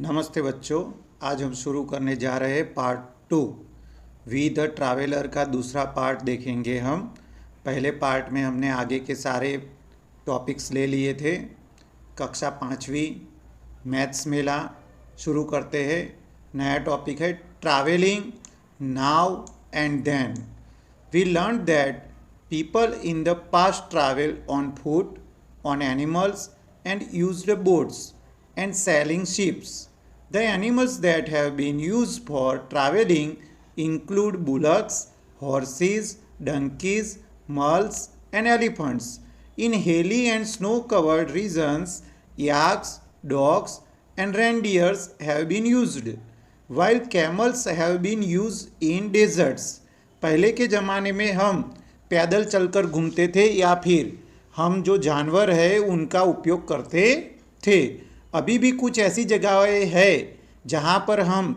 नमस्ते बच्चों। आज हम शुरू करने जा रहे हैं पार्ट 2। वी द ट्रैवलर का दूसरा पार्ट देखेंगे हम। पहले पार्ट में हमने आगे के सारे टॉपिक्स ले लिए थे। कक्षा 5वीं मैथ्स मेला शुरू करते हैं। नया टॉपिक है travelling now and then. We learn that people in the past traveled on foot, on animals, and used boats and sailing ships. The animals that have been used for traveling include bullocks, horses, donkeys, mules, and elephants. In hilly and snow-covered regions, yaks, dogs, and reindeers have been used, while camels have been used in deserts. पहले के ज़माने में हम पैदल चलकर घूमते थे या फिर हम जो जानवर है उनका उपयोग करते थे। अभी भी कुछ ऐसी जगहें है जहाँ पर हम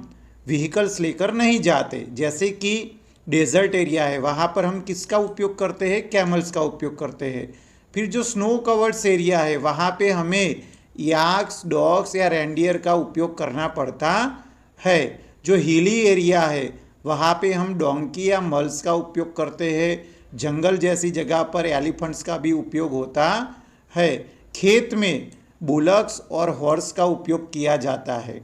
व्हीकल्स लेकर नहीं जाते, जैसे कि डेजर्ट एरिया है, वहाँ पर हम किसका उपयोग करते हैं? कैमल्स का उपयोग करते हैं। फिर जो स्नो कवर्ड्स एरिया है वहाँ पे हमें याक्स, डॉग्स या रेंडियर का उपयोग करना पड़ता है। जो हिली एरिया है वहाँ पे हम डोंकी या मल्स का उपयोग करते हैं। जंगल जैसी जगह पर एलिफेंट्स का भी उपयोग होता है। खेत में बुलक्स और हॉर्स का उपयोग किया जाता है।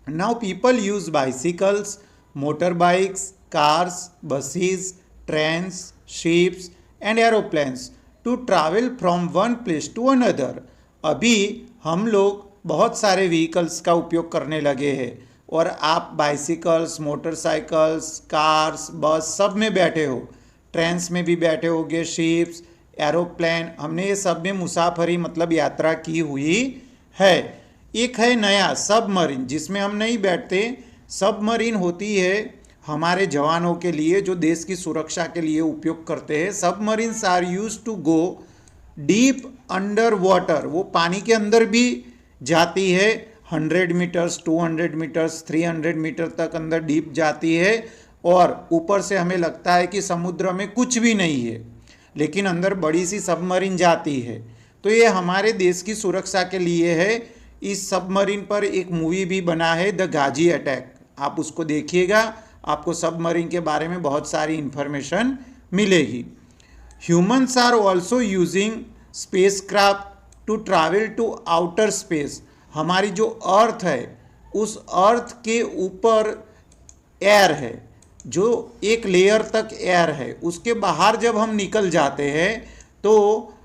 Now people use bicycles, motor bikes, cars, buses, trains, ships and aeroplanes to travel from one place to another. अभी हम लोग बहुत सारे व्हीकल्स का उपयोग करने लगे हैं और आप बाइसिकल्स, मोटरसाइकिल्स, कार्स, बस सब में बैठे हो। ट्रेन्स में भी बैठे होगे, शिप्स, एरोप्लेन, हमने ये सब में मुसाफरी मतलब यात्रा की हुई है। एक है नया सबमरीन, जिसमें हम नहीं बैठते। सबमरीन होती है हमारे जवानों के लिए जो देश की सुरक्षा के लिए उपयोग करते हैं। Submarines are use to go deep under water. वो पानी के अंदर भी जाती है, 100 मीटर्स, 200 मीटर्स, 300 मीटर तक अंदर डीप जाती है और ऊपर से हमें लगता है कि समुद्र में कुछ भी नहीं है, लेकिन अंदर बड़ी सी सबमरीन जाती है। तो ये हमारे देश की सुरक्षा के लिए है। इस सबमरीन पर एक मूवी भी बना है, द गाजी अटैक। आप उसको देखिएगा, आपको सबमरीन के बारे में बहुत सारी इंफॉर्मेशन मिलेगी। Humans are also using spacecraft to travel to outer space. हमारी जो अर्थ है उस अर्थ के ऊपर एयर है, जो एक लेयर तक एयर है, उसके बाहर जब हम निकल जाते हैं तो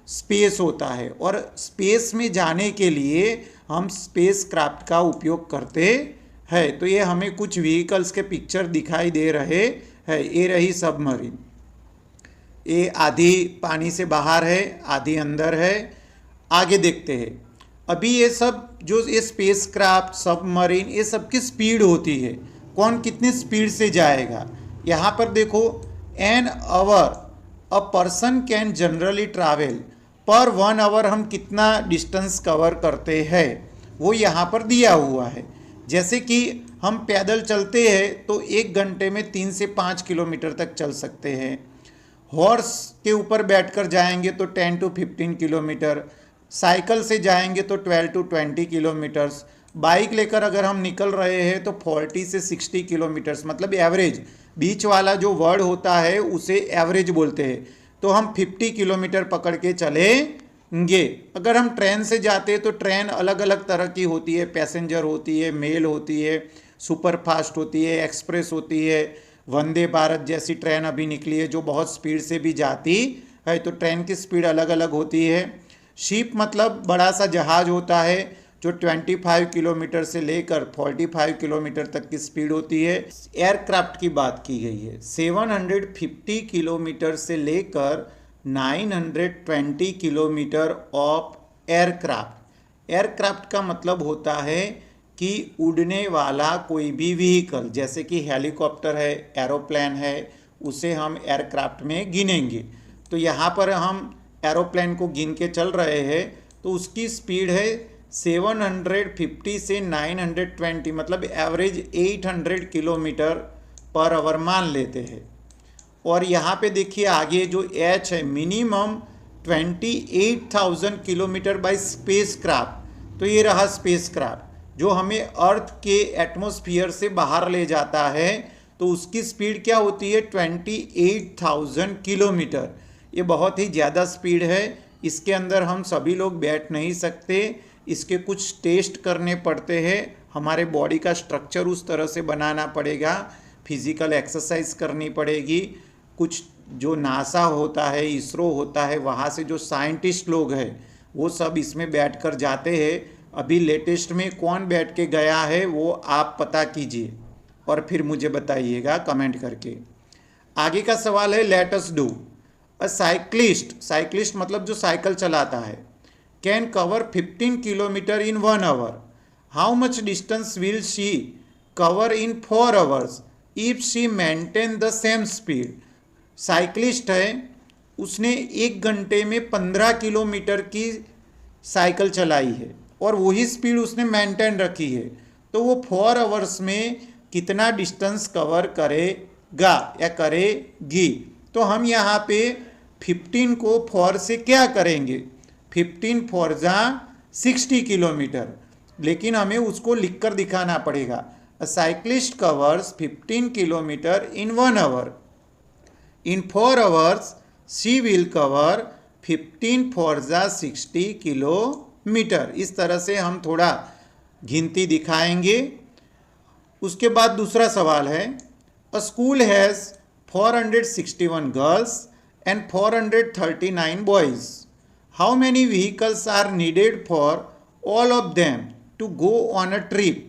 स्पेस होता है और स्पेस में जाने के लिए हम स्पेस क्राफ्ट का उपयोग करते हैं। तो ये हमें कुछ व्हीकल्स के पिक्चर दिखाई दे रहे हैं। ये रही सबमरीन, ये आधी पानी से बाहर है, आधी अंदर है। आगे देखते हैं। अभी ये सब जो ये स्पेस क्राफ्ट, सबमरीन, ये सब की स्पीड होती है, कौन कितनी स्पीड से जाएगा। यहाँ पर देखो, an hour a person can generally travel, पर 1 आवर हम कितना डिस्टेंस कवर करते हैं वो यहाँ पर दिया हुआ है। जैसे कि हम पैदल चलते हैं तो 1 घंटे में 3 से 5 किलोमीटर तक चल सकते हैं। हॉर्स के ऊपर बैठकर जाएंगे तो 10 to 15 किलोमीटर, साइकिल से जाएंगे तो 12 to 20 किलोमीटर्स, बाइक लेकर अगर हम निकल रहे हैं तो 40 से 60 किलोमीटर्स, मतलब एवरेज। बीच वाला जो वर्ड होता है उसे एवरेज बोलते हैं। तो हम 50 किलोमीटर पकड़ के चलेंगे। अगर हम ट्रेन से जाते हैं तो ट्रेन अलग अलग तरह की होती है, पैसेंजर होती है, मेल होती है, सुपर फास्ट होती है, एक्सप्रेस होती है। वंदे भारत जैसी ट्रेन अभी निकली है जो बहुत स्पीड से भी जाती है, तो ट्रेन की स्पीड अलग अलग होती है। शिप मतलब बड़ा सा जहाज होता है जो 25 किलोमीटर से लेकर 45 किलोमीटर तक की स्पीड होती है। एयरक्राफ्ट की बात की गई है, 750 किलोमीटर से लेकर 920 किलोमीटर ऑफ एयरक्राफ्ट। एयरक्राफ्ट का मतलब होता है कि उड़ने वाला कोई भी व्हीकल, जैसे कि हेलीकॉप्टर है, एरोप्लेन है, उसे हम एयरक्राफ्ट में गिनेंगे। तो यहाँ पर हम एरोप्लेन को गिन के चल रहे हैं तो उसकी स्पीड है 750 से 920, मतलब एवरेज 800 किलोमीटर पर आवर मान लेते हैं। और यहाँ पे देखिए आगे जो एच है, minimum 28,000 kilometre bye space craft. तो ये रहा स्पेस क्राफ्ट। जो हमें अर्थ के एटमॉस्फेयर से बाहर ले जाता है, तो उसकी स्पीड क्या होती है 28,000 किलोमीटर। ये बहुत ही ज़्यादा स्पीड है। इसके अंदर हम सभी लोग बैठ नहीं सकते, इसके कुछ टेस्ट करने पड़ते हैं, हमारे बॉडी का स्ट्रक्चर उस तरह से बनाना पड़ेगा, फिजिकल एक्सरसाइज करनी पड़ेगी। कुछ जो नासा होता है, इसरो होता है, वहाँ से जो साइंटिस्ट लोग हैं वो सब इसमें बैठकर जाते हैं। अभी लेटेस्ट में कौन बैठ के गया है वो आप पता कीजिए और फिर मुझे बताइएगा कमेंट करके। आगे का सवाल है, let us do. A cyclist मतलब जो साइकिल चलाता है, can cover 15 kilometre in 1 hour. How much distance will she cover in 4 hours if she maintain the same speed. Cyclist है, उसने 1 घंटे में 15 किलोमीटर की साइकिल चलाई है और वही स्पीड उसने मेंटेन रखी है, तो वो 4 आवर्स में कितना डिस्टेंस कवर करेगा या करेगी। तो हम यहाँ पे 15 को 4 से क्या करेंगे, 15 4 जा 60 किलोमीटर, लेकिन हमें उसको लिखकर दिखाना पड़ेगा। A cyclist covers 15 kilometre in 1 hour. In 4 hours she will cover 15 4 जा 60 किलोमीटर। इस तरह से हम थोड़ा गिनती दिखाएंगे। उसके बाद दूसरा सवाल है, a school has 461 girls and 439 boys. How many vehicles are needed for all of them to go on a trip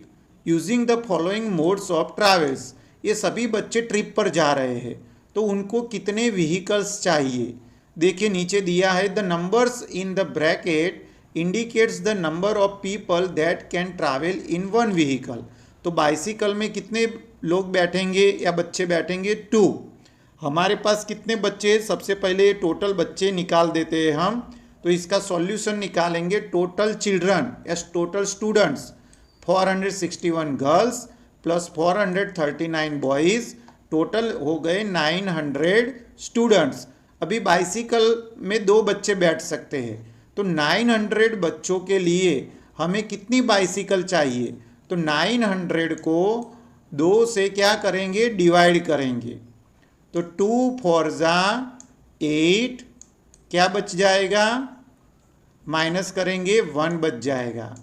using the following modes of travels. ये सभी बच्चे ट्रिप पर जा रहे हैं, तो उनको कितने व्हीकल्स चाहिए। देखिए नीचे दिया है, the numbers in the bracket indicates the number of people that can travel in one vehicle. तो बाइसिकल में कितने लोग बैठेंगे या बच्चे बैठेंगे, 2। हमारे पास कितने बच्चे, सबसे पहले टोटल बच्चे निकाल देते हैं हम, तो इसका सॉल्यूशन निकालेंगे। टोटल चिल्ड्रन या total students 461 girls plus 439 boys, total हो गए 900 स्टूडेंट्स। अभी बाइसिकल में 2 बच्चे बैठ सकते हैं, तो 900 बच्चों के लिए हमें कितनी बाइसिकल चाहिए। तो 900 को 2 से क्या करेंगे, डिवाइड करेंगे, तो 2 4 जा 8, क्या बच जाएगा, माइनस करेंगे 1 बच जाएगा,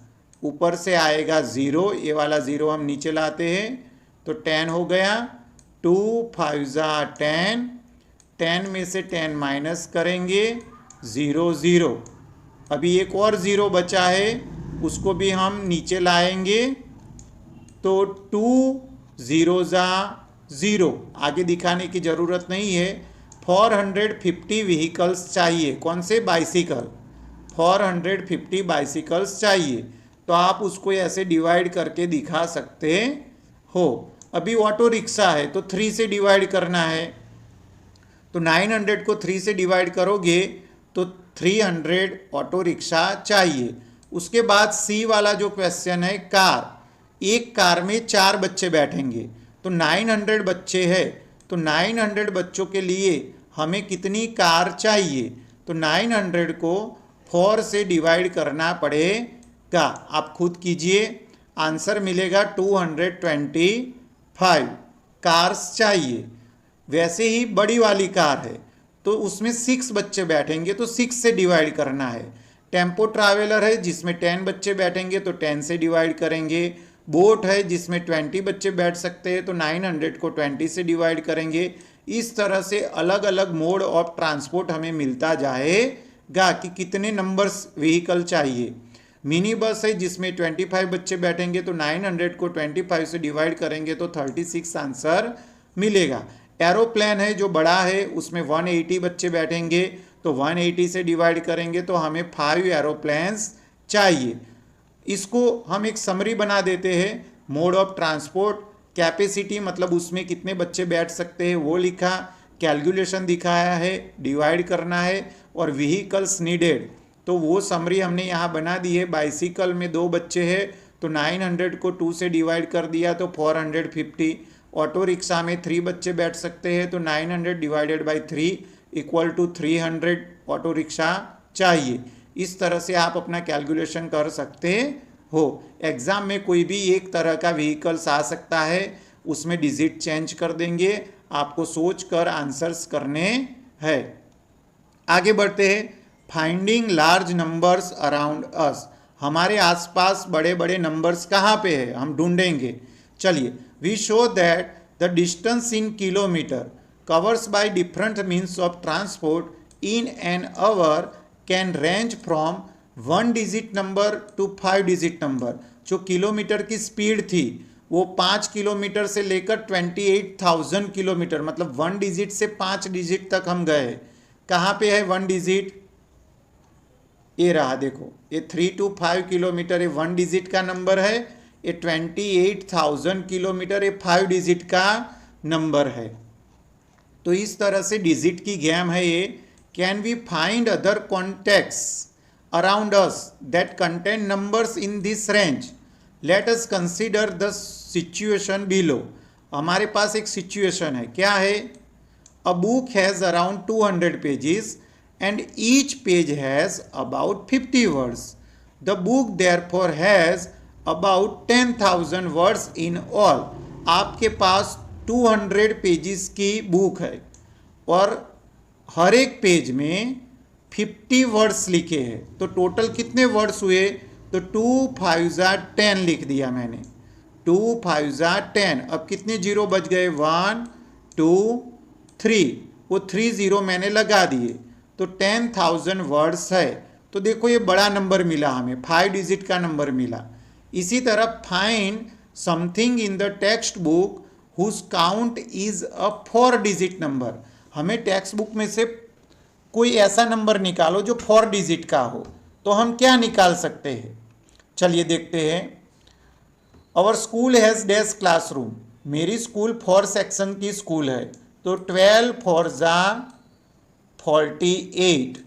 ऊपर से आएगा 0, ये वाला 0 हम नीचे लाते हैं, तो 10 हो गया। 2 5 जा 10, 10 में से 10 माइनस करेंगे, 0 0। अभी एक और 0 बचा है, उसको भी हम नीचे लाएंगे, तो 2 0 जा 0, आगे दिखाने की ज़रूरत नहीं है। 450 व्हीकल्स चाहिए, कौन से, बाइसिकल, 450 बाइसिकल्स चाहिए, तो आप उसको ऐसे डिवाइड करके दिखा सकते हो। अभी ऑटो रिक्शा है, तो 3 से डिवाइड करना है, तो 900 को 3 से डिवाइड करोगे तो 300 ऑटो रिक्शा चाहिए। उसके बाद सी वाला जो क्वेश्चन है, कार, एक कार में 4 बच्चे बैठेंगे, तो 900 बच्चे हैं, तो 900 बच्चों के लिए हमें कितनी कार चाहिए। तो 900 को 4 से डिवाइड करना पड़ेगा, आप खुद कीजिए, आंसर मिलेगा 225 कार्स चाहिए। वैसे ही बड़ी वाली कार है, तो उसमें 6 बच्चे बैठेंगे, तो 6 से डिवाइड करना है। टेम्पो ट्रैवलर है जिसमें 10 बच्चे बैठेंगे, तो 10 से डिवाइड करेंगे। बोट है जिसमें 20 बच्चे बैठ सकते हैं, तो 900 को 20 से डिवाइड करेंगे। इस तरह से अलग अलग मोड ऑफ ट्रांसपोर्ट हमें मिलता जाएगा कि कितने नंबर्स व्हीकल चाहिए। मिनी बस है जिसमें 25 बच्चे बैठेंगे, तो 900 को 25 से डिवाइड करेंगे तो 36 आंसर मिलेगा। एरोप्लेन है जो बड़ा है, उसमें 180 बच्चे बैठेंगे, तो 180 से डिवाइड करेंगे तो हमें 5 एरोप्लेन्स चाहिए। इसको हम एक समरी बना देते हैं। मोड ऑफ ट्रांसपोर्ट, कैपेसिटी मतलब उसमें कितने बच्चे बैठ सकते हैं वो लिखा, कैलकुलेशन दिखाया है, डिवाइड करना है, और व्हीकल्स नीडेड, तो वो समरी हमने यहाँ बना दी है। बाइसिकल में 2 बच्चे हैं, तो 900 को 2 से डिवाइड कर दिया तो 450। ऑटो रिक्शा में 3 बच्चे बैठ सकते हैं, तो 900 divided by 3 equal to 300 auto rickshaw चाहिए। इस तरह से आप अपना कैलकुलेशन कर सकते हो। एग्ज़ाम में कोई भी एक तरह का व्हीकल्स आ सकता है, उसमें डिजिट चेंज कर देंगे, आपको सोच कर आंसर्स करने हैं। आगे बढ़ते हैं। Finding large numbers around us, हमारे आसपास बड़े बड़े नंबर्स कहाँ पे है, हम ढूंढेंगे। चलिए, we show that the distance in kilometre covers by different means of transport in an hour can range from 1 digit number to 5 digit number. जो किलोमीटर की स्पीड थी वो 5 किलोमीटर से लेकर 28,000 किलोमीटर, मतलब 1 डिजिट से 5 डिजिट तक हम गए। कहाँ पे है 1 डिजिट? ये रहा, देखो, ये 3 to 5 किलोमीटर ये 1 डिजिट का नंबर है, ये 28,000 किलोमीटर ये 5 डिजिट का नंबर है। तो इस तरह से डिजिट की गेम है ये। Can we find other contacts around us that contain numbers in this range? Let us consider the situation below. हमारे पास एक सिचुएशन है, क्या है? A book has around 200 pages and each page has about 50 words. The book therefore has about 10,000 words in all. आपके पास 200 pages की book है और हर एक पेज में 50 वर्ड्स लिखे हैं, तो टोटल कितने वर्ड्स हुए? तो 2 5 10 लिख दिया मैंने, 2 5 10। अब कितने जीरो बच गए? 1 2 3, वो 3 जीरो मैंने लगा दिए, तो 10,000 वर्ड्स है। तो देखो ये बड़ा नंबर मिला हमें, 5 डिजिट का नंबर मिला। इसी तरह find something in the text book whose count is a 4 digit number. हमें टेक्स्ट बुक में से कोई ऐसा नंबर निकालो जो 4 डिजिट का हो। तो हम क्या निकाल सकते हैं? चलिए देखते हैं। Our school has dash classroom, मेरी स्कूल 4 सेक्शन की स्कूल है, तो 12 4 48।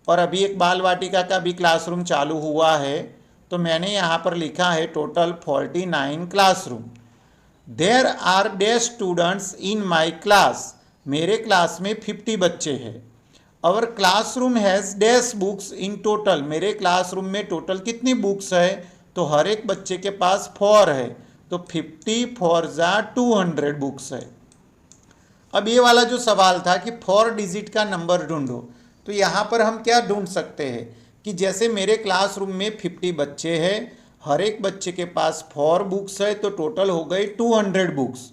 और अभी एक बाल वाटिका का भी क्लासरूम चालू हुआ है, तो मैंने यहाँ पर लिखा है total 49 classroom. There are dash students in my class, मेरे क्लास में 50 बच्चे हैं। Our classroom has dash books in total, मेरे क्लासरूम में टोटल कितनी बुक्स है? तो हर एक बच्चे के पास 4 है, तो 50 4 200 बुक्स है। अब ये वाला जो सवाल था कि 4 डिजिट का नंबर ढूंढो, तो यहाँ पर हम क्या ढूंढ सकते हैं कि जैसे मेरे क्लासरूम में 50 बच्चे हैं, हर एक बच्चे के पास 4 बुक्स है, तो टोटल हो गई 200 बुक्स।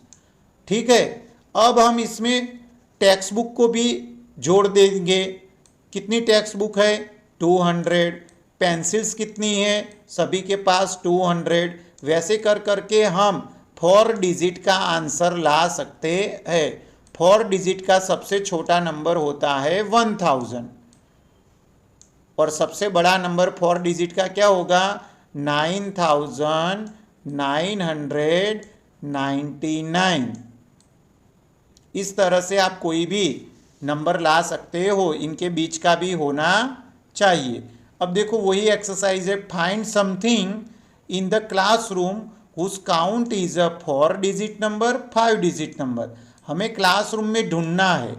ठीक है, अब हम इसमें टेक्स्ट बुक को भी जोड़ देंगे। कितनी टेक्स्ट बुक है? 200। पेंसिल्स कितनी है? सभी के पास 200। वैसे कर करके हम 4 डिजिट का आंसर ला सकते हैं। 4 डिजिट का सबसे छोटा नंबर होता है 1000 और सबसे बड़ा नंबर 4 डिजिट का क्या होगा? 9999। इस तरह से आप कोई भी नंबर ला सकते हो, इनके बीच का भी होना चाहिए। अब देखो वही एक्सरसाइज है, find something in the classroom whose count is a 4 digit number 5 digit number. हमें क्लासरूम में ढूंढना है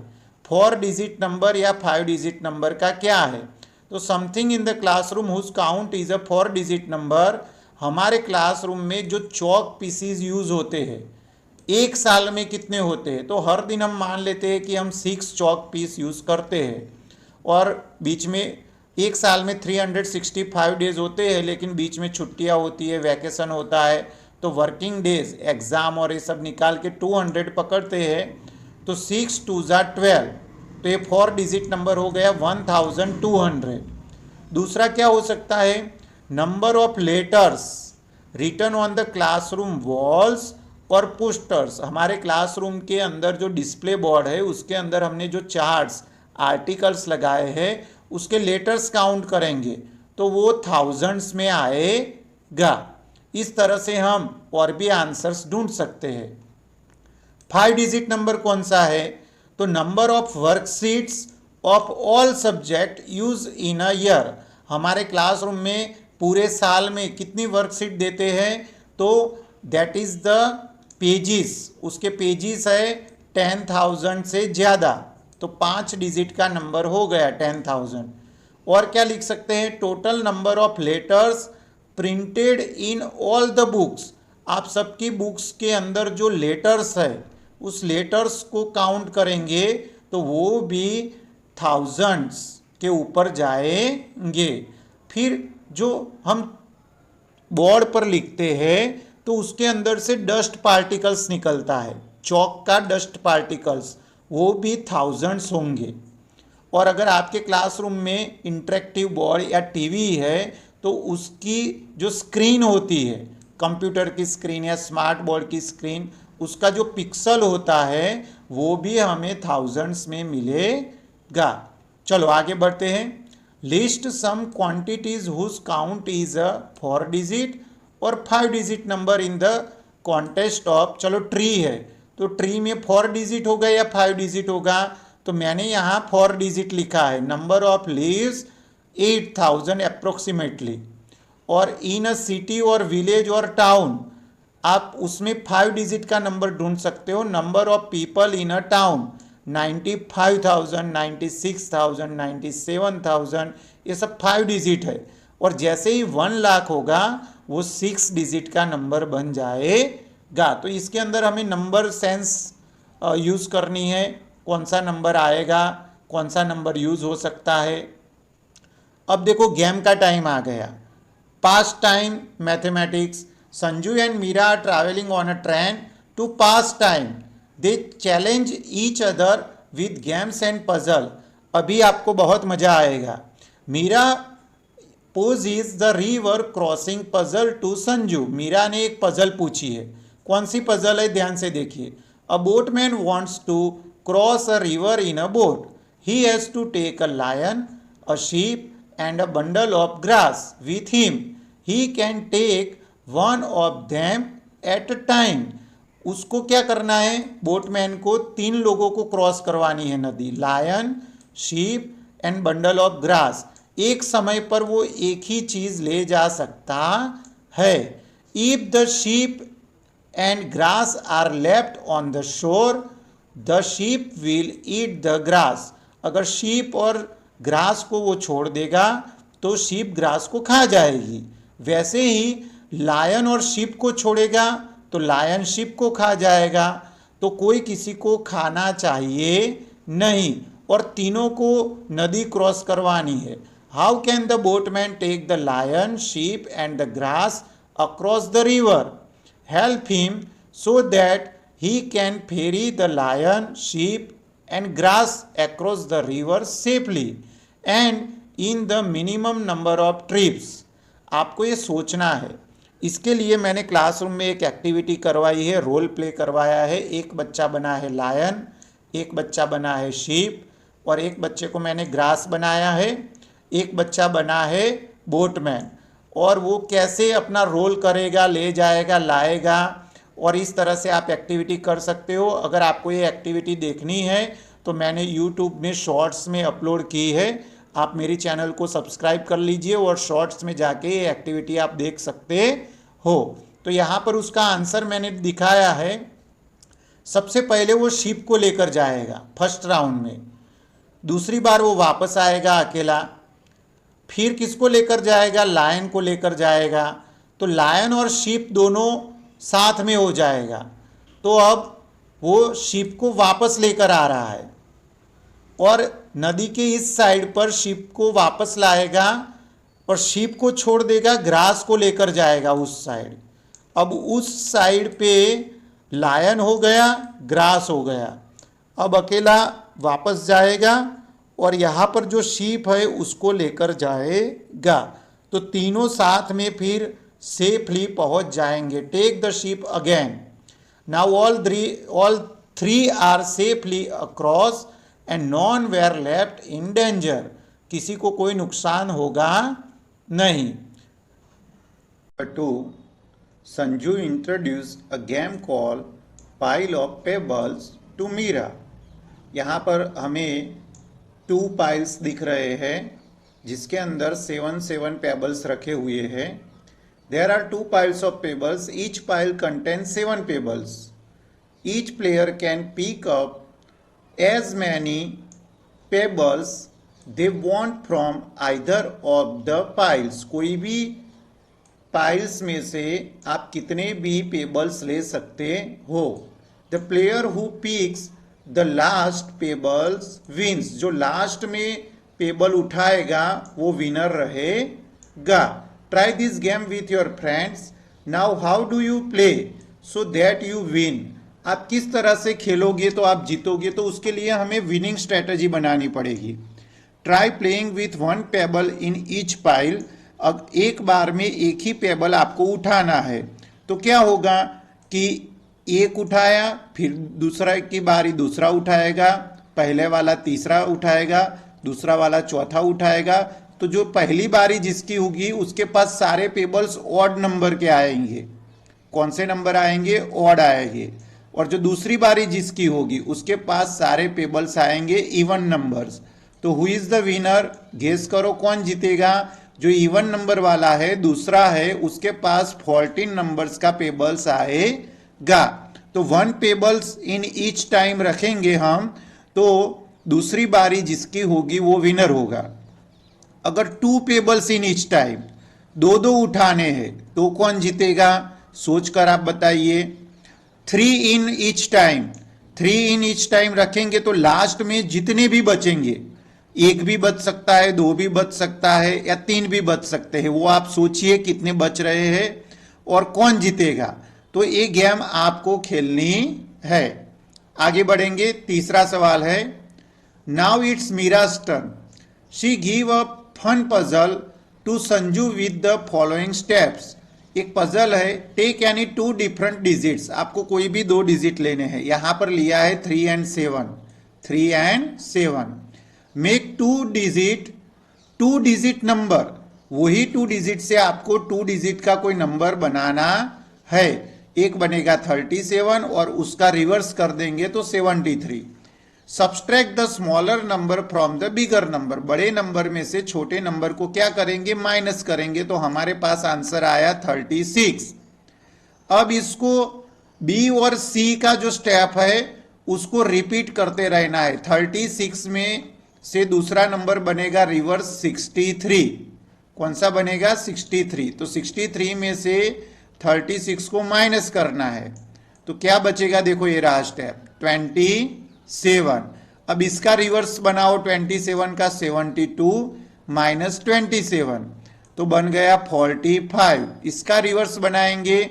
4 डिजिट नंबर या 5 डिजिट नंबर का क्या है। तो something in the classroom whose count is a 4 digit number, हमारे क्लासरूम में जो चौक पीसीज यूज होते हैं, एक साल में कितने होते हैं? तो हर दिन हम मान लेते हैं कि हम 6 चौक पीस यूज़ करते हैं, और बीच में एक साल में 365 डेज होते हैं, लेकिन बीच में छुट्टियां होती है, वैकेशन होता है, तो वर्किंग डेज, एग्ज़ाम और ये सब निकाल के 200 पकड़ते हैं, तो 6 2 12, तो ये 4 डिजिट नंबर हो गया 1200। दूसरा क्या हो सकता है? Number of letters written on the classroom walls और पोस्टर्स। हमारे क्लासरूम के अंदर जो डिस्प्ले बोर्ड है उसके अंदर हमने जो चार्ट्स आर्टिकल्स लगाए हैं उसके लेटर्स काउंट करेंगे, तो वो थाउजेंड्स में आएगा। इस तरह से हम और भी आंसर्स ढूंढ सकते हैं। 5 डिजिट नंबर कौन सा है? तो number of worksheets of all subject use in a year. हमारे क्लासरूम में पूरे साल में कितनी वर्कशीट देते हैं? तो दैट इज द पेजिस, उसके पेजिस है 10,000 से ज़्यादा, तो 5 डिजिट का नंबर हो गया 10,000। और क्या लिख सकते हैं? Total number of letters printed in all the books, आप सबकी बुक्स के अंदर जो लेटर्स है उस लेटर्स को काउंट करेंगे तो वो भी थाउजेंड्स के ऊपर जाएंगे। फिर जो हम बोर्ड पर लिखते हैं तो उसके अंदर से डस्ट पार्टिकल्स निकलता है, चौक का डस्ट पार्टिकल्स, वो भी थाउजेंड्स होंगे। और अगर आपके क्लासरूम में इंटरेक्टिव बोर्ड या टीवी है तो उसकी जो स्क्रीन होती है, कंप्यूटर की स्क्रीन या स्मार्ट बोर्ड की स्क्रीन, उसका जो पिक्सल होता है वो भी हमें थाउजेंड्स में मिलेगा। चलो आगे बढ़ते हैं। List some quantities whose count is a 4 digit और 5 digit number in the contest of, चलो ट्री है तो ट्री में 4 डिजिट होगा या 5 डिजिट होगा, तो मैंने यहाँ 4 डिजिट लिखा है। Number of leaves 8000 approximately. और इन अ सिटी और विलेज और टाउन, आप उसमें 5 डिजिट का नंबर ढूंढ सकते हो। Number of people in a town 95,000, 96,000, 97,000, ये सब 5 डिजिट है। और जैसे ही 1 लाख होगा वो 6 डिजिट का नंबर बन जाएगा। तो इसके अंदर हमें नंबर सेंस यूज़ करनी है, कौन सा नंबर आएगा, कौन सा नंबर यूज़ हो सकता है। अब देखो गेम का टाइम आ गया। Pass time mathematics. Sanju and Meera are travelling on a train to pass time. They challenge each other with games and puzzle. अभी आपको बहुत मजा आएगा। Meera pose is the river crossing puzzle to Sanju. Meera ने एक पजल पूछी है। कौन सी पजल है, ध्यान से देखिए। A boatman wants to cross a river in a boat. He has to take a lion, a sheep and a bundle of grass with him. He can take one of them at a time. उसको क्या करना है, boatman को 3 लोगों को cross करवानी है नदी। Lion, sheep and bundle of grass. एक समय पर वो एक ही चीज ले जा सकता है। If the sheep and grass are left on the shore, the sheep will eat the grass. अगर शीप और ग्रास को वो छोड़ देगा तो शीप ग्रास को खा जाएगी। वैसे ही लायन और शीप को छोड़ेगा तो लायन शीप को खा जाएगा। तो कोई किसी को खाना चाहिए नहीं और तीनों को नदी क्रॉस करवानी है। How can the boatman take the lion, sheep and the grass across the river? Help him so that he can ferry the lion, sheep and grass across the river safely and in the minimum number of trips. आपको ये सोचना है। इसके लिए मैंने classroom में एक activity करवाई है, रोल प्ले करवाया है। एक बच्चा बना है लायन, एक बच्चा बना है शीप और एक बच्चे को मैंने ग्रास बनाया है, एक बच्चा बना है बोटमैन। और वो कैसे अपना रोल करेगा, ले जाएगा, लाएगा, और इस तरह से आप एक्टिविटी कर सकते हो। अगर आपको ये एक्टिविटी देखनी है तो मैंने YouTube में शॉर्ट्स में अपलोड की है। आप मेरी चैनल को सब्सक्राइब कर लीजिए और शॉर्ट्स में जाके ये एक्टिविटी आप देख सकते हो। तो यहाँ पर उसका आंसर मैंने दिखाया है। सबसे पहले वो शीप को लेकर जाएगा फर्स्ट राउंड में, दूसरी बार वो वापस आएगा अकेला। फिर किसको लेकर जाएगा, लायन को लेकर जाएगा। तो लायन और शीप दोनों साथ में हो जाएगा। तो अब वो शीप को वापस लेकर आ रहा है और नदी के इस साइड पर शीप को वापस लाएगा और शीप को छोड़ देगा, ग्रास को लेकर जाएगा उस साइड। अब उस साइड पे लायन हो गया, ग्रास हो गया। अब अकेला वापस जाएगा और यहाँ पर जो शीप है उसको लेकर जाएगा। तो तीनों साथ में फिर सेफली पहुंच जाएंगे। Take the ship again. Now all three are safely across and none were left in danger. किसी को कोई नुकसान होगा नहीं। 2. Sanju introduced a game call pile of pebbles to Meera. यहाँ पर हमें 2 पाइल्स दिख रहे हैं जिसके अंदर 7 पेबल्स रखे हुए हैं। There are 2 piles of pebbles. Each pile contains 7 pebbles. Each player can pick up as many pebbles they want from either of the piles. कोई भी पाइल्स में से आप कितने भी पेबल्स ले सकते हो। The player who picks the last pebbles wins, जो लास्ट में पेबल उठाएगा वो विनर रहेगा। Try this game with your friends. Now how do you play so that you win, आप किस तरह से खेलोगे तो आप जीतोगे, तो उसके लिए हमें विनिंग स्ट्रेटजी बनानी पड़ेगी। Try playing with one payable in each pile, अब एक बार में एक ही पेबल आपको उठाना है। तो क्या होगा कि एक उठाया, फिर दूसरा की बारी दूसरा उठाएगा, पहले वाला तीसरा उठाएगा, दूसरा वाला चौथा उठाएगा। तो जो पहली बारी जिसकी होगी उसके पास सारे पेबल्स ऑड नंबर के आएंगे। कौन से नंबर आएंगे? ऑड आएंगे। और जो दूसरी बारी जिसकी होगी उसके पास सारे पेबल्स आएंगे इवन नंबर्स। तो who is the winner, guess करो कौन जीतेगा। जो इवन नंबर वाला है, दूसरा है, उसके पास 14 नंबर्स का पेबल्स आएगा। तो 1 पेबल्स इन ईच टाइम रखेंगे हम, तो दूसरी बारी जिसकी होगी वो विनर होगा। अगर 2 पेबल्स इन ईच टाइम, दो उठाने हैं, तो कौन जीतेगा, सोचकर आप बताइए। 3 in each time, 3 in each time रखेंगे तो लास्ट में जितने भी बचेंगे, एक भी बच सकता है, 2 भी बच सकता है, या 3 भी बच सकते हैं, वो आप सोचिए कितने बच रहे हैं और कौन जीतेगा। तो ये गेम आपको खेलनी है। आगे बढ़ेंगे, तीसरा सवाल है, now it's Meera's turn, she give a fun puzzle to Sanju with the following steps. एक पजल है, टेक एनी 2 डिफरेंट डिजिट्स, आपको कोई भी 2 डिजिट लेने हैं। यहां पर लिया है 3 and 7, मेक 2 डिजिट नंबर, वही 2 डिजिट से आपको 2 डिजिट का कोई नंबर बनाना है। एक बनेगा 37 और उसका रिवर्स कर देंगे तो 73। Subtract the smaller number from the bigger number, बड़े नंबर में से छोटे नंबर को क्या करेंगे, माइनस करेंगे। तो हमारे पास आंसर आया 36। अब इसको बी और सी का जो स्टेप है उसको रिपीट करते रहना है। 36 में से दूसरा नंबर बनेगा रिवर्स 63। कौन सा बनेगा? 63। तो 63 में से 36 को माइनस करना है, तो क्या बचेगा, देखो ये रहा स्टेप 27। अब इसका रिवर्स बनाओ 27 का, 72 माइनस 27, तो बन गया 45। इसका रिवर्स बनाएंगे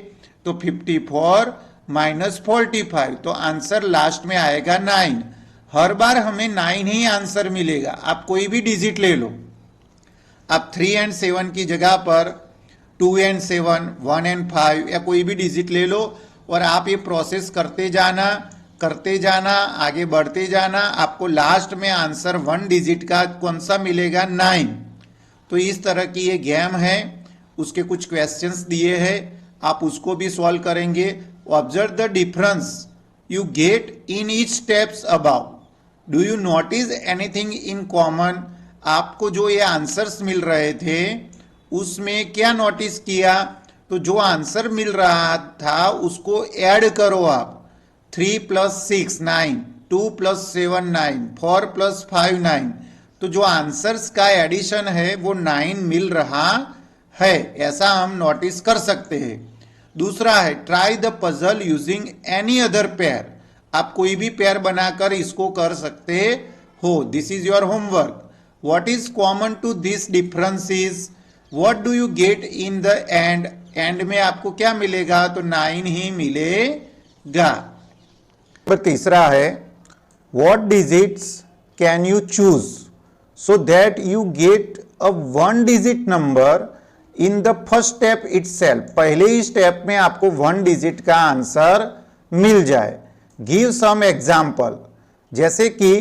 तो 54 माइनस 45, तो आंसर लास्ट में आएगा 9। हर बार हमें 9 ही आंसर मिलेगा। आप कोई भी डिजिट ले लो, आप 3 and 7 की जगह पर 2 and 7, 1 and 5 या कोई भी डिजिट ले लो और आप ये प्रोसेस करते जाना, आगे बढ़ते जाना, आपको लास्ट में आंसर 1 डिजिट का कौन सा मिलेगा? 9। तो इस तरह की ये गेम है, उसके कुछ क्वेश्चंस दिए हैं, आप उसको भी सॉल्व करेंगे। Observe the difference you get in each steps about, do you notice anything in common. आपको जो ये आंसर्स मिल रहे थे उसमें क्या नोटिस किया, तो जो आंसर मिल रहा था उसको ऐड करो आप। 3 + 6 9, 2 + 7 9, 4 + 5 9, तो जो आंसर्स का एडिशन है वो 9 मिल रहा है, ऐसा हम नोटिस कर सकते हैं। दूसरा है, try the puzzle using any other pair, आप कोई भी पेयर बनाकर इसको कर सकते हो। This is your homework. What is common to this differences, what do you get in the end, end में आपको क्या मिलेगा, तो 9 ही मिलेगा। तीसरा है, what digits can you choose so that you get a 1 digit number in the first step itself, पहले ही step में आपको 1 डिजिट का आंसर मिल जाए। गिव सम एग्जाम्पल, जैसे कि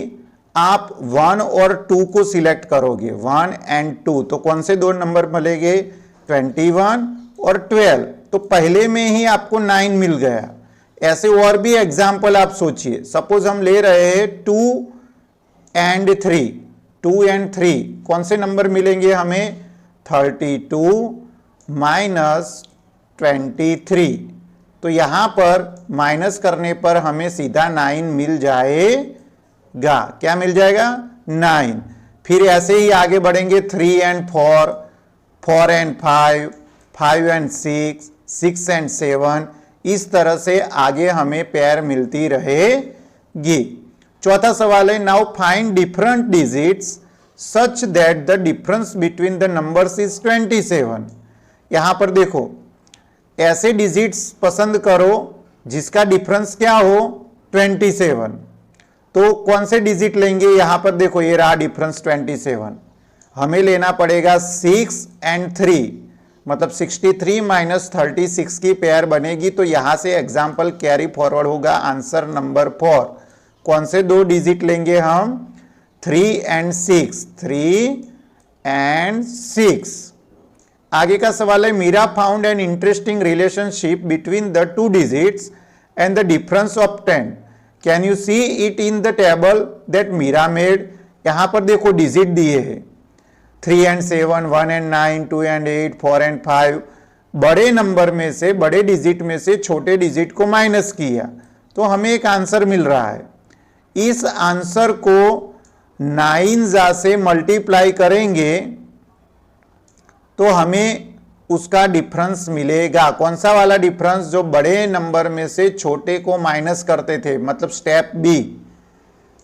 आप 1 और 2 को सिलेक्ट करोगे, 1 and 2, तो कौन से 2 नंबर मिलेंगे, 21 और 12, तो पहले में ही आपको 9 मिल गया। ऐसे और भी एग्जाम्पल आप सोचिए। सपोज हम ले रहे हैं 2 and 3, कौन से नंबर मिलेंगे हमें, 32 माइनस 23, तो यहां पर माइनस करने पर हमें सीधा 9 मिल जाएगा। क्या मिल जाएगा, 9। फिर ऐसे ही आगे बढ़ेंगे 3 and 4, 4 and 5, 5 एंड 6, 6 एंड 7, इस तरह से आगे हमें पेयर मिलती रहेगी। चौथा सवाल है, now find different digits such that the difference between the numbers is 27। यहां पर देखो, ऐसे डिजिट्स पसंद करो जिसका डिफरेंस क्या हो 27। तो कौन से डिजिट लेंगे? यहां पर देखो, ये रहा डिफरेंस 27। हमें लेना पड़ेगा 6 एंड 3, मतलब 63 माइनस 36 की पेयर बनेगी। तो यहां से एग्जाम्पल कैरी फॉरवर्ड होगा, आंसर नंबर 4। कौन से दो डिजिट लेंगे हम? 3 एंड 6, 3 एंड 6। आगे का सवाल है, Meera found an interesting relationship between the two digits and the difference of 10। Can you see it in the table that Meera made. यहां पर देखो डिजिट दिए हैं 3 एंड 7, 1 एंड 9, 2 एंड 8, 4 एंड 5। बड़े नंबर में से, बड़े डिजिट में से छोटे डिजिट को माइनस किया तो हमें एक आंसर मिल रहा है। इस आंसर को 9 से मल्टीप्लाई करेंगे तो हमें उसका डिफरेंस मिलेगा। कौन सा वाला डिफरेंस? जो बड़े नंबर में से छोटे को माइनस करते थे, मतलब स्टेप बी।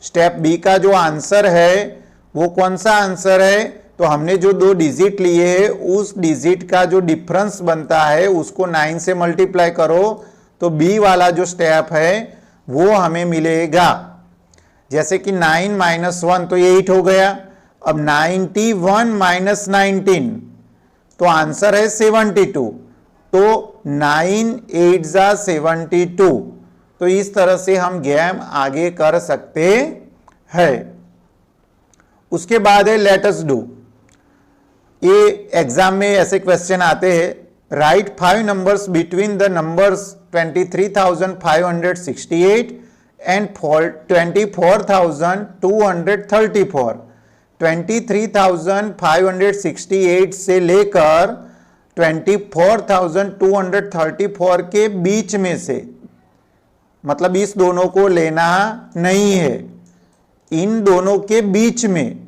स्टेप बी का जो आंसर है वो कौन सा आंसर है? तो हमने जो दो डिजिट लिए हैं उस डिजिट का जो डिफरेंस बनता है उसको 9 से मल्टीप्लाई करो तो बी वाला जो स्टेप है वो हमें मिलेगा। जैसे कि 9 माइनस 1 तो 8 हो गया। अब 91 माइनस 19 तो आंसर है 72। तो 9 8 जा 72। तो इस तरह से हम गेम आगे कर सकते हैं। उसके बाद है लेट अस डू। ये एग्जाम में ऐसे क्वेश्चन आते हैं। Right 5 numbers between the numbers 23,568 and 24,234। 23,568 से लेकर 24,234 के बीच में से, मतलब इस दोनों को लेना नहीं है, इन दोनों के बीच में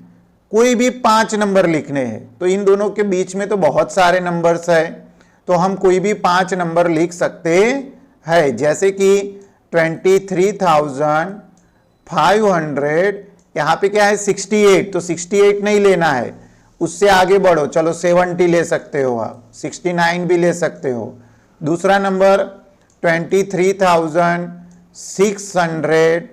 कोई भी 5 नंबर लिखने हैं। तो इन दोनों के बीच में तो बहुत सारे नंबर्स है, तो हम कोई भी 5 नंबर लिख सकते हैं। जैसे कि 23,500, यहां पे क्या है 68, तो 68 नहीं लेना है, उससे आगे बढ़ो, चलो 70 ले सकते हो आप, 69 भी ले सकते हो। दूसरा नंबर 23,600,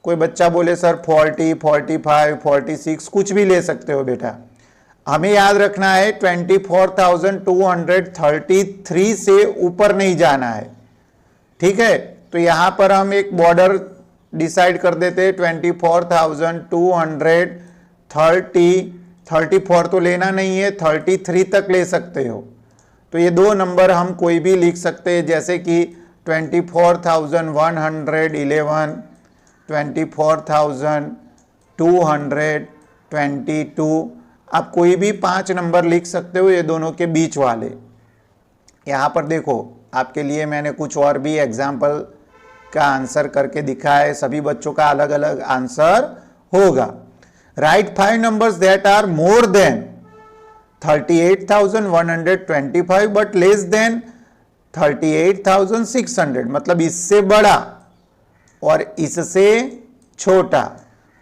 कोई बच्चा बोले सर 40, 45, 46, कुछ भी ले सकते हो बेटा। हमें याद रखना है 24,233 से ऊपर नहीं जाना है, ठीक है। तो यहां पर हम एक बॉर्डर डिसाइड कर देते हैं 24,230, 34 तो लेना नहीं है, 33 तक ले सकते हो। तो ये दो नंबर हम कोई भी लिख सकते हैं, जैसे कि 24,111, 24,222। आप कोई भी 5 नंबर लिख सकते हो, ये दोनों के बीच वाले। यहाँ पर देखो, आपके लिए मैंने कुछ और भी एग्जाम्पल का आंसर करके दिखा है। सभी बच्चों का अलग अलग आंसर होगा। Right 5 numbers that are more than 38,125 but less than 38,600, मतलब इससे बड़ा और इससे छोटा।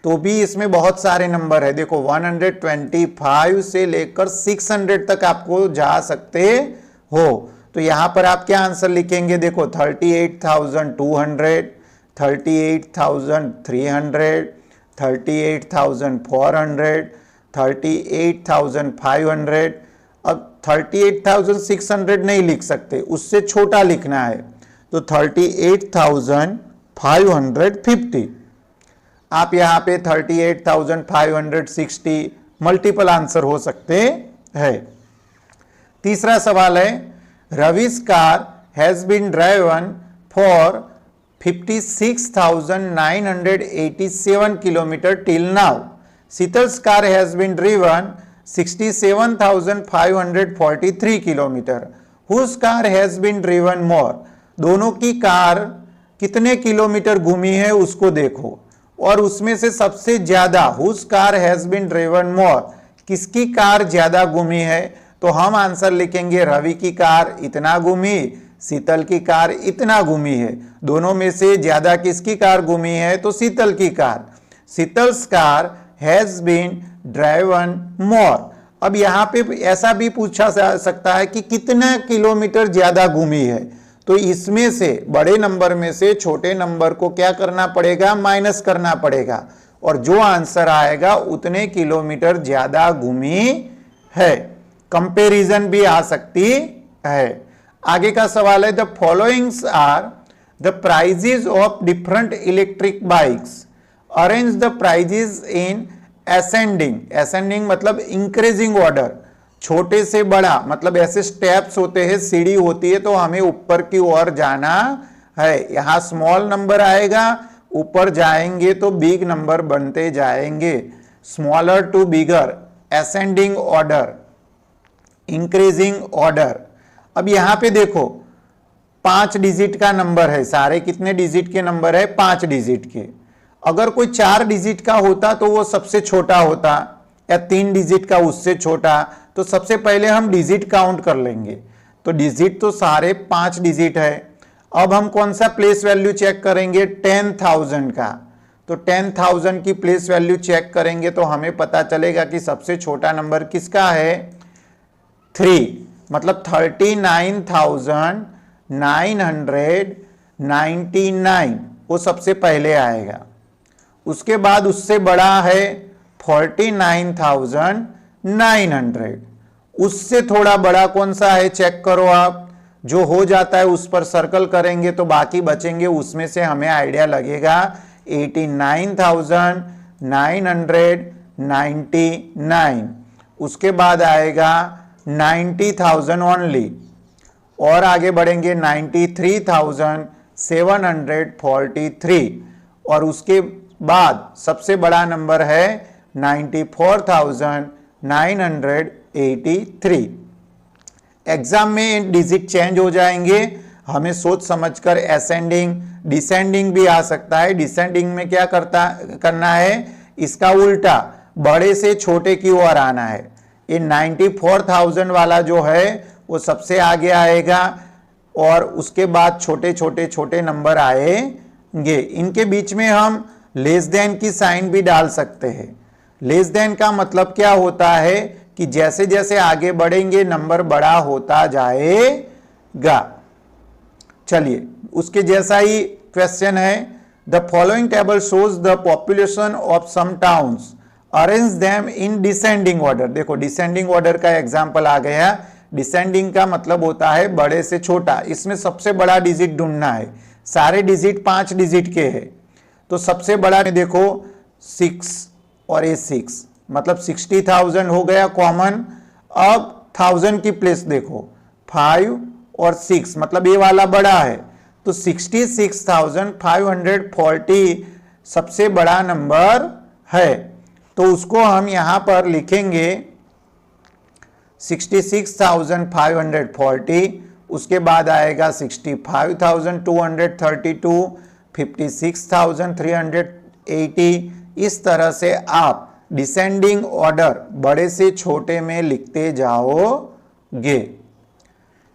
तो भी इसमें बहुत सारे नंबर है। देखो 125 से लेकर 600 तक आपको जा सकते हो। तो यहां पर आप क्या आंसर लिखेंगे? देखो 38,200, 38,300, 38,400, 38,500। अब 38,600 नहीं लिख सकते, उससे छोटा लिखना है, तो 38,550। आप यहाँ पे 38,560 मल्टीपल आंसर हो सकते हैं। तीसरा सवाल है, Ravi's car has been driven for 56,987 kilometre till now. Sheetal's car has been driven 67,543 kilometre. Whose car has been driven more. दोनों की कार कितने किलोमीटर घूमी है उसको देखो, और उसमें से सबसे ज्यादा whose car has been driven more, किसकी कार ज्यादा घूमी है। तो हम आंसर लिखेंगे रवि की कार इतना घूमी, शीतल की कार इतना घूमी है। दोनों में से ज्यादा किसकी कार घूमी है? तो शीतल की car. Sheetal's car has been driven more. अब यहाँ पे ऐसा भी पूछा जा सकता है कि कितना किलोमीटर ज्यादा घूमी है, तो इसमें से बड़े नंबर में से छोटे नंबर को क्या करना पड़ेगा? माइनस करना पड़ेगा, और जो आंसर आएगा उतने किलोमीटर ज्यादा घूमी है। कंपैरिजन भी आ सकती है। आगे का सवाल है, the followings are the prices of different electric bikes, arrange the prices in ascending. Ascending मतलब इंक्रीजिंग ऑर्डर, छोटे से बड़ा, मतलब ऐसे स्टेप्स होते हैं, सीढ़ी होती है, तो हमें ऊपर की ओर जाना है। यहां स्मॉल नंबर आएगा, ऊपर जाएंगे तो बिग नंबर बनते जाएंगे, smaller to bigger, ascending order, increasing order. अब यहां पे देखो 5 डिजिट का नंबर है, सारे कितने डिजिट के नंबर है? 5 डिजिट के। अगर कोई 4 डिजिट का होता तो वो सबसे छोटा होता, या 3 डिजिट का उससे छोटा। तो सबसे पहले हम डिजिट काउंट कर लेंगे, तो डिजिट तो सारे 5 डिजिट है। अब हम कौन सा प्लेस वैल्यू चेक करेंगे? 10,000 का। तो 10,000 की प्लेस वैल्यू चेक करेंगे तो हमें पता चलेगा कि सबसे छोटा नंबर किसका है? 3, मतलब 39,999 वो सबसे पहले आएगा। उसके बाद उससे बड़ा है 49,900। उससे थोड़ा बड़ा कौन सा है? चेक करो आप, जो हो जाता है उस पर सर्कल करेंगे तो बाकी बचेंगे, उसमें से हमें आइडिया लगेगा 89,999। उसके बाद आएगा 90,000 ओनली, और आगे बढ़ेंगे 93,743, और उसके बाद सबसे बड़ा नंबर है 94,983। एग्जाम में डिजिट चेंज हो जाएंगे, हमें सोच समझकर असेंडिंग डिसेंडिंग भी आ सकता है। डिसेंडिंग में क्या करना है? इसका उल्टा, बड़े से छोटे की ओर आना है। ये 94,000 वाला जो है वो सबसे आगे आएगा, और उसके बाद छोटे छोटे छोटे नंबर आएंगे। इनके बीच में हम लेस देन की साइन भी डाल सकते हैं। लेस देन का मतलब क्या होता है कि जैसे जैसे आगे बढ़ेंगे नंबर बड़ा होता जाएगा। चलिए, उसके जैसा ही क्वेश्चन है, the following table shows the population of some towns, arrange them in descending order. देखो डिसेंडिंग ऑर्डर का एग्जाम्पल आ गया। डिसेंडिंग का मतलब होता है बड़े से छोटा, इसमें सबसे बड़ा डिजिट ढूंढना है। सारे डिजिट 5 डिजिट के हैं, तो सबसे बड़ा में देखो 6 और ये 6, मतलब 60,000 हो गया कॉमन। अब 1000 की प्लेस देखो 5 और 6, मतलब ये वाला बड़ा है, तो 66,540 सबसे बड़ा नंबर है। तो उसको हम यहां पर लिखेंगे 66,540, उसके बाद आएगा 65,232, 56,380। इस तरह से आप डिसेंडिंग ऑर्डर बड़े से छोटे में लिखते जाओगे।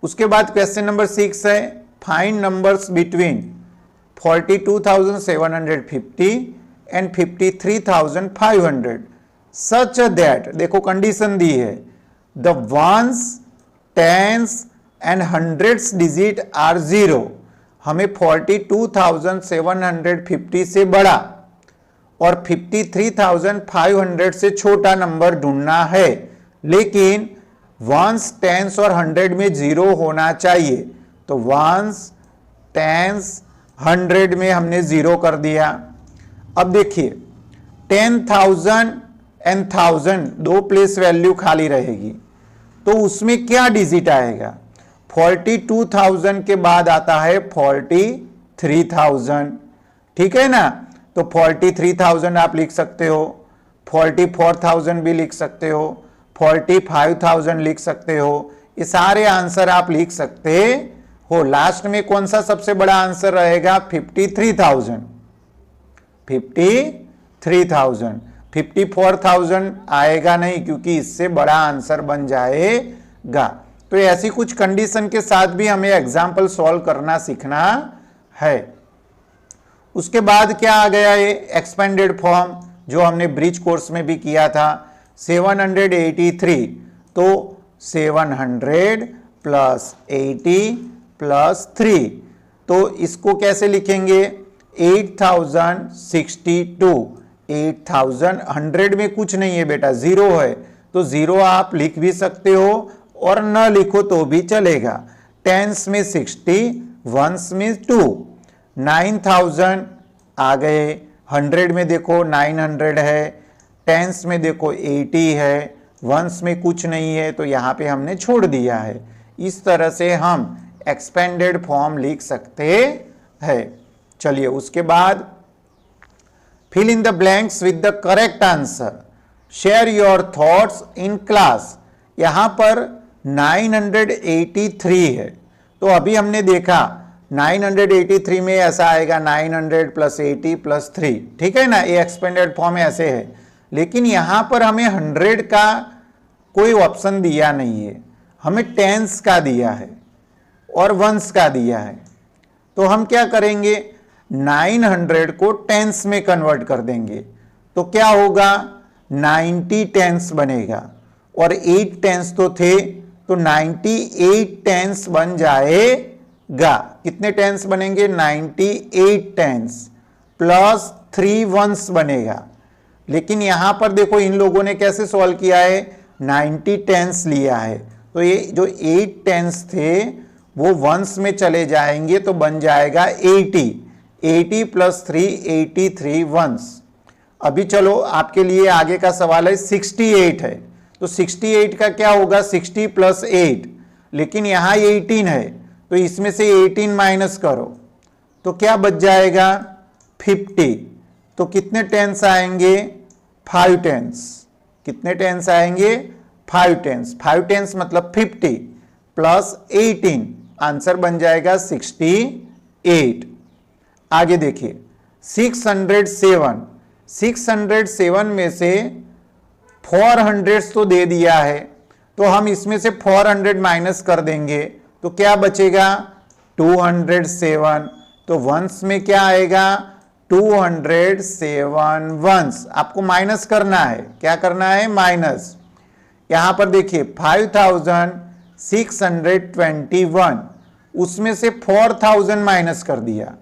उसके बाद क्वेश्चन नंबर 6 है, find numbers between 42,750 and 53,500 such that, देखो कंडीशन दी है, the ones, tens and hundreds digit are 0। हमें 42,750 से बड़ा और 53,500 से छोटा नंबर ढूंढना है, लेकिन वंस, टेंस और 100 में 0 होना चाहिए। तो वंस, टेंस, 100 में हमने 0 कर दिया। अब देखिए 10,000 एंड 1000 दो प्लेस वैल्यू खाली रहेगी, तो उसमें क्या डिजिट आएगा? 42,000 के बाद आता है 43,000, ठीक है ना? तो 43,000 आप लिख सकते हो, 44,000 भी लिख सकते हो, 45,000 लिख सकते हो। ये सारे आंसर आप लिख सकते हो। लास्ट में कौन सा सबसे बड़ा आंसर रहेगा? 53,000। 54,000 आएगा नहीं, क्योंकि इससे बड़ा आंसर बन जाएगा। जाएगा। तो ऐसी कुछ कंडीशन के साथ भी हमें एग्जाम्पल सॉल्व करना सीखना है। उसके बाद क्या आ गया, ये एक्सपेंडेड फॉर्म जो हमने ब्रिज कोर्स में भी किया था। 783, तो 700 प्लस 80 प्लस 3, तो इसको कैसे लिखेंगे, 8062। 8000 100 में कुछ नहीं है बेटा, जीरो है, तो जीरो आप लिख भी सकते हो और न लिखो तो भी चलेगा। टेंस में 60, वंस में 2। 9000 आ गए, 100 में देखो 900 है, टेंस में देखो 80 है, वंस में कुछ नहीं है, तो यहां पे हमने छोड़ दिया है। इस तरह से हम एक्सपेंडेड फॉर्म लिख सकते हैं। चलिए उसके बाद fill in the blanks with the correct answer, share your thoughts in class. यहां पर 983 है, तो अभी हमने देखा 983 में ऐसा आएगा 900 प्लस 80 प्लस 3, ठीक है ना, ये एक्सपेंडेड फॉर्म ऐसे है। लेकिन यहां पर हमें 100 का कोई ऑप्शन दिया नहीं है, हमें टेंस का दिया है और वंस का दिया है। तो हम क्या करेंगे, 900 को टेंस में कन्वर्ट कर देंगे, तो क्या होगा, 90 टेंस बनेगा और 8 टेंस तो थे, तो 98 टेंस बन जाएगा। कितने टेंस बनेंगे, 98 टेंस प्लस 3 वंस बनेगा। लेकिन यहां पर देखो इन लोगों ने कैसे सॉल्व किया है, 90 टेंस लिया है, तो ये जो 8 टेंस थे वो वंस में चले जाएंगे, तो बन जाएगा 80 प्लस 3 83 वंस। अभी चलो आपके लिए आगे का सवाल है, 68 है, तो 68 का क्या होगा, 60 प्लस 8, लेकिन यहां 18 है, तो इसमें से 18 माइनस करो, तो क्या बच जाएगा, 50। तो कितने टेंस आएंगे, 5 टेंस। कितने टेंस आएंगे, 5 टेंस। 5 टेंस मतलब 50 प्लस 18, आंसर बन जाएगा 68। आगे देखिए 607 में से 400 तो दे दिया है, तो हम इसमें से 400 माइनस कर देंगे, तो क्या बचेगा, 207। तो वंस में क्या आएगा, 207 वंस। आपको माइनस करना है, क्या करना है, माइनस। यहां पर देखिए 5621, उसमें से 4000 माइनस कर दिया,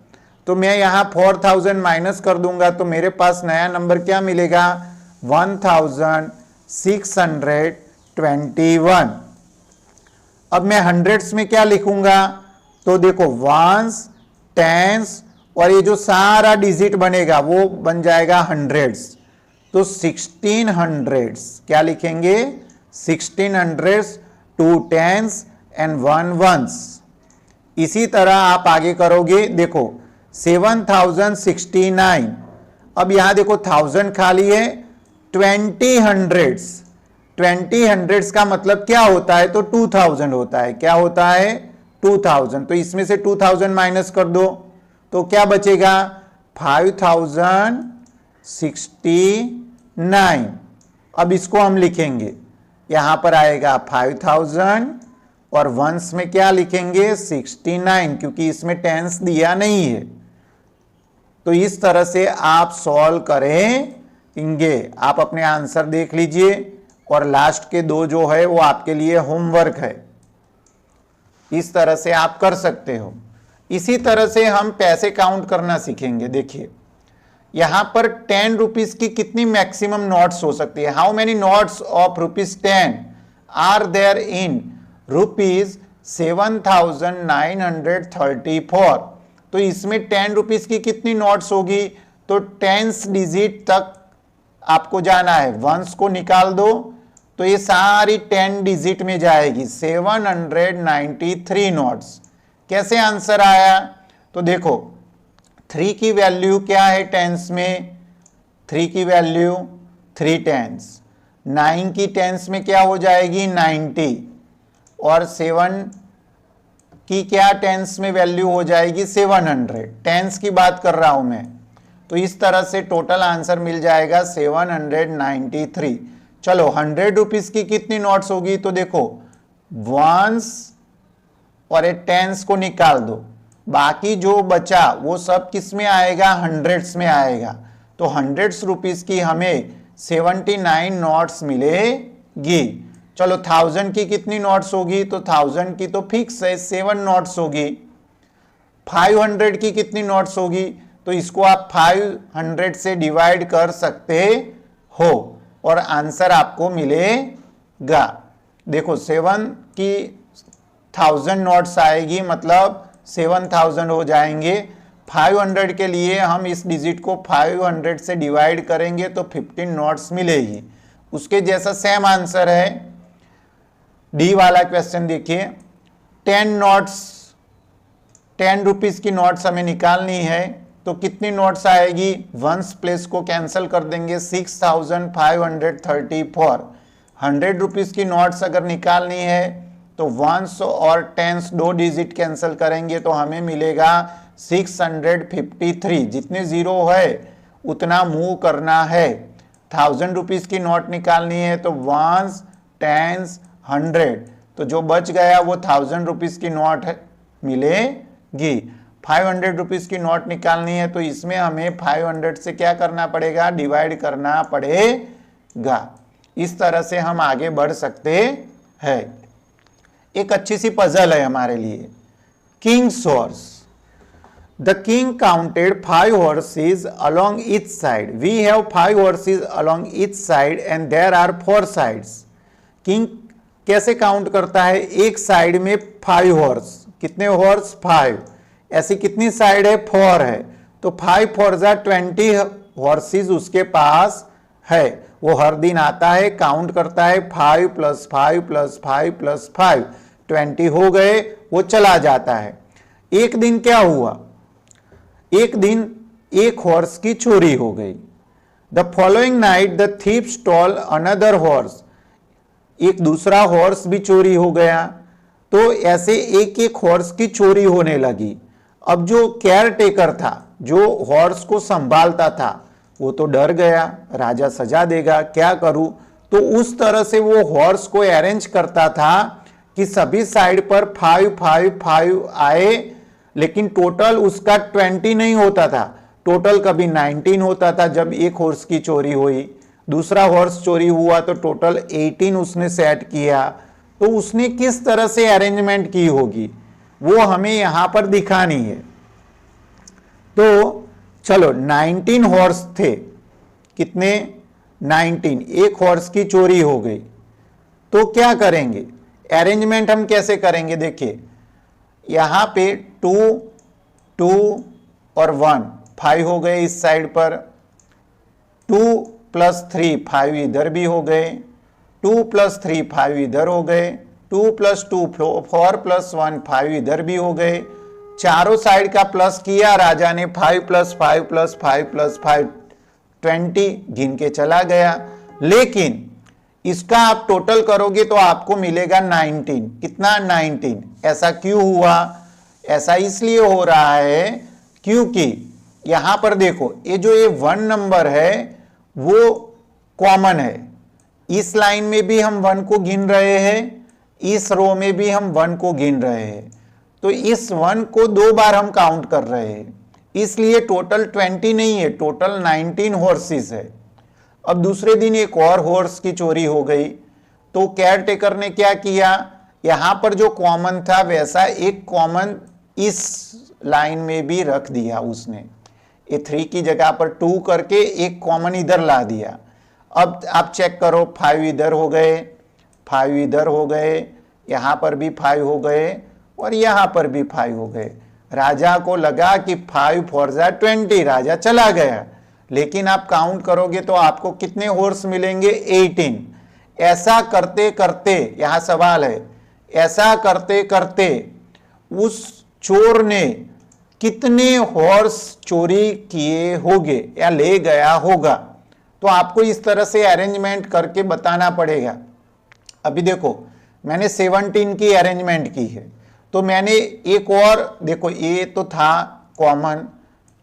तो मैं यहां 4000 माइनस कर दूंगा, तो मेरे पास नया नंबर क्या मिलेगा, 1621। अब मैं हंड्रेड्स में क्या लिखूंगा, तो देखो वंस, टेंस और ये जो सारा डिजिट बनेगा वो बन जाएगा हंड्रेड्स, तो 1600 क्या लिखेंगे, 1600, 2 टेंस एंड 1 वंस। इसी तरह आप आगे करोगे, देखो 7069, अब यहां देखो 1000 खाली है, 20 हंड्रेड्स का मतलब क्या होता है, तो 2000 होता है, क्या होता है, 2000। तो इसमें से 2000 माइनस कर दो, तो क्या बचेगा, 5069। अब इसको हम लिखेंगे, यहां पर आएगा 5000 और वंस में क्या लिखेंगे, 69, क्योंकि इसमें टेंस दिया नहीं है। तो इस तरह से आप सॉल्व करेंगे। आप अपने आंसर देख लीजिए और लास्ट के 2 जो है वो आपके लिए होमवर्क है। इस तरह से आप कर सकते हो। इसी तरह से हम पैसे काउंट करना सीखेंगे। देखिए यहां पर 10 रुपीज की कितनी मैक्सिमम नोट्स हो सकती है, how many notes of ₹10 are there in ₹7,934। तो इसमें 10 रुपीज की कितनी नोट्स होगी, तो 10 डिजिट तक आपको जाना है, वंस को निकाल दो, तो ये सारी 10 डिजिट में जाएगी, 793 नोट्स। कैसे आंसर आया, तो देखो 3 की वैल्यू क्या है टेंस में, 3 की वैल्यू 3 टेंस, 9 की टेंस में क्या हो जाएगी 90, और 7 की क्या टेंस में वैल्यू हो जाएगी 700। टेंस की बात कर रहा हूं मैं। तो इस तरह से टोटल आंसर मिल जाएगा 793। चलो 100 रुपीज की कितनी नोट्स होगी, तो देखो वंस और ए टेंस को निकाल दो, बाकी जो बचा वो सब किस में आएगा, हंड्रेड्स में आएगा। तो हंड्रेड्स रुपीस की हमें 79 नोट्स मिलेगी। चलो 1000 की कितनी नोट्स होगी, तो 1000 की तो फिक्स है 7 नोट्स होगी। 500 की कितनी नोट्स होगी, तो इसको आप 500 से डिवाइड कर सकते हो और आंसर आपको मिलेगा। देखो 7 की 1000 नोट्स आएगी, मतलब 7000 हो जाएंगे। 500 के लिए हम इस डिजिट को 500 से डिवाइड करेंगे तो 15 नोट्स मिलेगी। उसके जैसा सेम आंसर है डी वाला क्वेश्चन। देखिए 10 नोट्स, 10 रुपीस की नोट्स हमें निकालनी है, तो कितनी नोट्स आएगी, वंस प्लेस को कैंसिल कर देंगे, 6534। 100 रुपीस की नोट्स अगर निकालनी है तो वंस और टेंस दो डिजिट कैंसिल करेंगे तो हमें मिलेगा 653। जितने जीरो है उतना मूव करना है। 1000 रुपीस की नोट निकालनी है तो वंस टेंस 100, तो जो बच गया वो 1000 रुपीस की नोट है मिलेगी। 500 रुपीस की नोट निकालनी है तो इसमें हमें 500 से क्या करना पड़ेगा, डिवाइड करना पड़ेगा। इस तरह से हम आगे बढ़ सकते हैं। एक अच्छी सी पजल है हमारे लिए, Kings horse. The king counted 5 horses along each side. We have 5 horses along each side and there are 4 sides. King कैसे काउंट करता है, एक साइड में 5 हॉर्स, कितने हॉर्स, 5, ऐसी कितनी साइड है, 4 है, तो 5 4 20 हॉर्सेस उसके पास है। वो हर दिन आता है, काउंट करता है, 5 + 5 + 5 + 5, 20 हो गए, वो चला जाता है। एक दिन क्या हुआ, एक दिन एक हॉर्स की चोरी हो गई। The following night the thief stall another horse, एक दूसरा हॉर्स भी चोरी हो गया। तो ऐसे एक एक हॉर्स की चोरी होने लगी। अब जो केयर टेकर था, जो हॉर्स को संभालता था, वो तो डर गया, राजा सजा देगा, क्या करूं। तो उस तरह से वो हॉर्स को अरेंज करता था कि सभी साइड पर 5 5 5 आए, लेकिन टोटल उसका 20 नहीं होता था, टोटल कभी 19 होता था। जब एक हॉर्स की चोरी हुई, दूसरा हॉर्स चोरी हुआ तो टोटल 18 उसने सेट किया। तो उसने किस तरह से अरेंजमेंट की होगी वो हमें यहां पर दिखानी है। तो चलो 19 हॉर्स थे, कितने, 19, एक हॉर्स की चोरी हो गई। तो क्या करेंगे, अरेंजमेंट हम कैसे करेंगे, देखिए यहां पे 2 2 और 1 5 हो गए इस साइड पर, 2 + 3 5 इधर भी हो गए, 2 + 3 5 इधर हो गए, 2 + 2 4 + 1 5 इधर भी हो गए। चारों साइड का प्लस किया राजा ने, 5 + 5 + 5 + 5 20 गिन के चला गया। लेकिन इसका आप टोटल करोगे तो आपको मिलेगा 19, कितना, 19। ऐसा क्यों हुआ, ऐसा इसलिए हो रहा है क्योंकि यहां पर देखो ये जो ये 1 नंबर है वो कॉमन है। इस लाइन में भी हम 1 को गिन रहे हैं, इस रो में भी हम 1 को गिन रहे हैं, तो इस 1 को 2 बार हम काउंट कर रहे हैं, इसलिए टोटल 20 नहीं है, टोटल 19 हॉर्सेस है। अब दूसरे दिन एक और हॉर्स की चोरी हो गई, तो केयर टेकर ने क्या किया, यहां पर जो कॉमन था वैसा एक कॉमन इस लाइन में भी रख दिया उसने, ये 3 की जगह पर 2 करके एक कॉमन इधर ला दिया। अब आप चेक करो, 5 इधर हो गए, 5 इधर हो गए, यहां पर भी 5 हो गए और यहां पर भी 5 हो गए। राजा को लगा कि 5 4 20, राजा चला गया, लेकिन आप काउंट करोगे तो आपको कितने हॉर्स मिलेंगे, 18। ऐसा करते करते, यहां सवाल है, ऐसा करते करते उस चोर ने कितने हॉर्स चोरी किए होंगे या ले गया होगा। तो आपको इस तरह से अरेंजमेंट करके बताना पड़ेगा। अभी देखो मैंने 17 की अरेंजमेंट की है, तो मैंने एक और देखो, ए तो था कॉमन,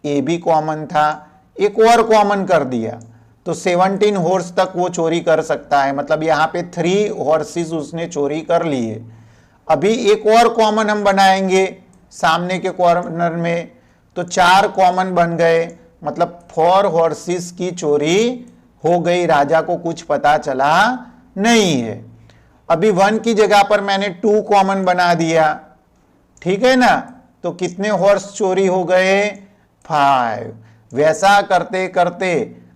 ए भी कॉमन था, एक और कॉमन कर दिया, तो 17 हॉर्स तक वो चोरी कर सकता है, मतलब यहाँ पे 3 हॉर्सेस उसने चोरी कर लिए। अभी एक और कॉमन हम बनाएंगे सामने के कॉर्नर में, तो 4 कॉमन बन गए, मतलब 4 हॉर्सेस की चोरी हो गई, राजा को कुछ पता चला नहीं है। अभी 1 की जगह पर मैंने 2 कॉमन बना दिया, ठीक है ना, तो कितने हॉर्स चोरी हो गए? 5। वैसा करते करते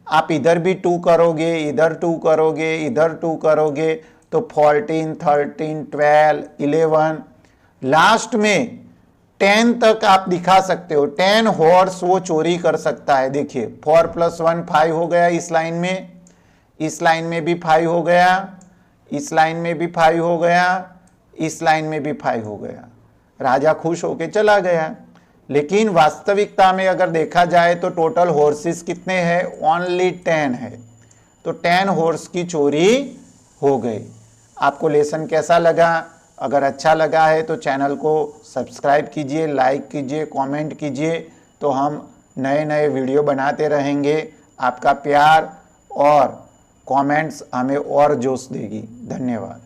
आप इधर भी 2 करोगे, इधर 2 करोगे, इधर 2 करोगे, तो 14, 13, 12, 11, लास्ट में 10 तक आप दिखा सकते हो। 10 हॉर्स वो चोरी कर सकता है। देखिए 4 + 1 5 हो गया, इस लाइन में, इस लाइन में भी 5 हो गया, इस लाइन में भी 5 हो गया, इस लाइन में भी 5 हो गया। राजा खुश होके चला गया। लेकिन वास्तविकता में अगर देखा जाए तो टोटल हॉर्सेस कितने हैं? ओनली 10 है। तो 10 हॉर्स की चोरी हो गई। आपको लेसन कैसा लगा? अगर अच्छा लगा है तो चैनल को सब्सक्राइब कीजिए, लाइक कीजिए, कमेंट कीजिए, तो हम नए नए वीडियो बनाते रहेंगे। आपका प्यार और कमेंट्स हमें और जोश देगी। धन्यवाद।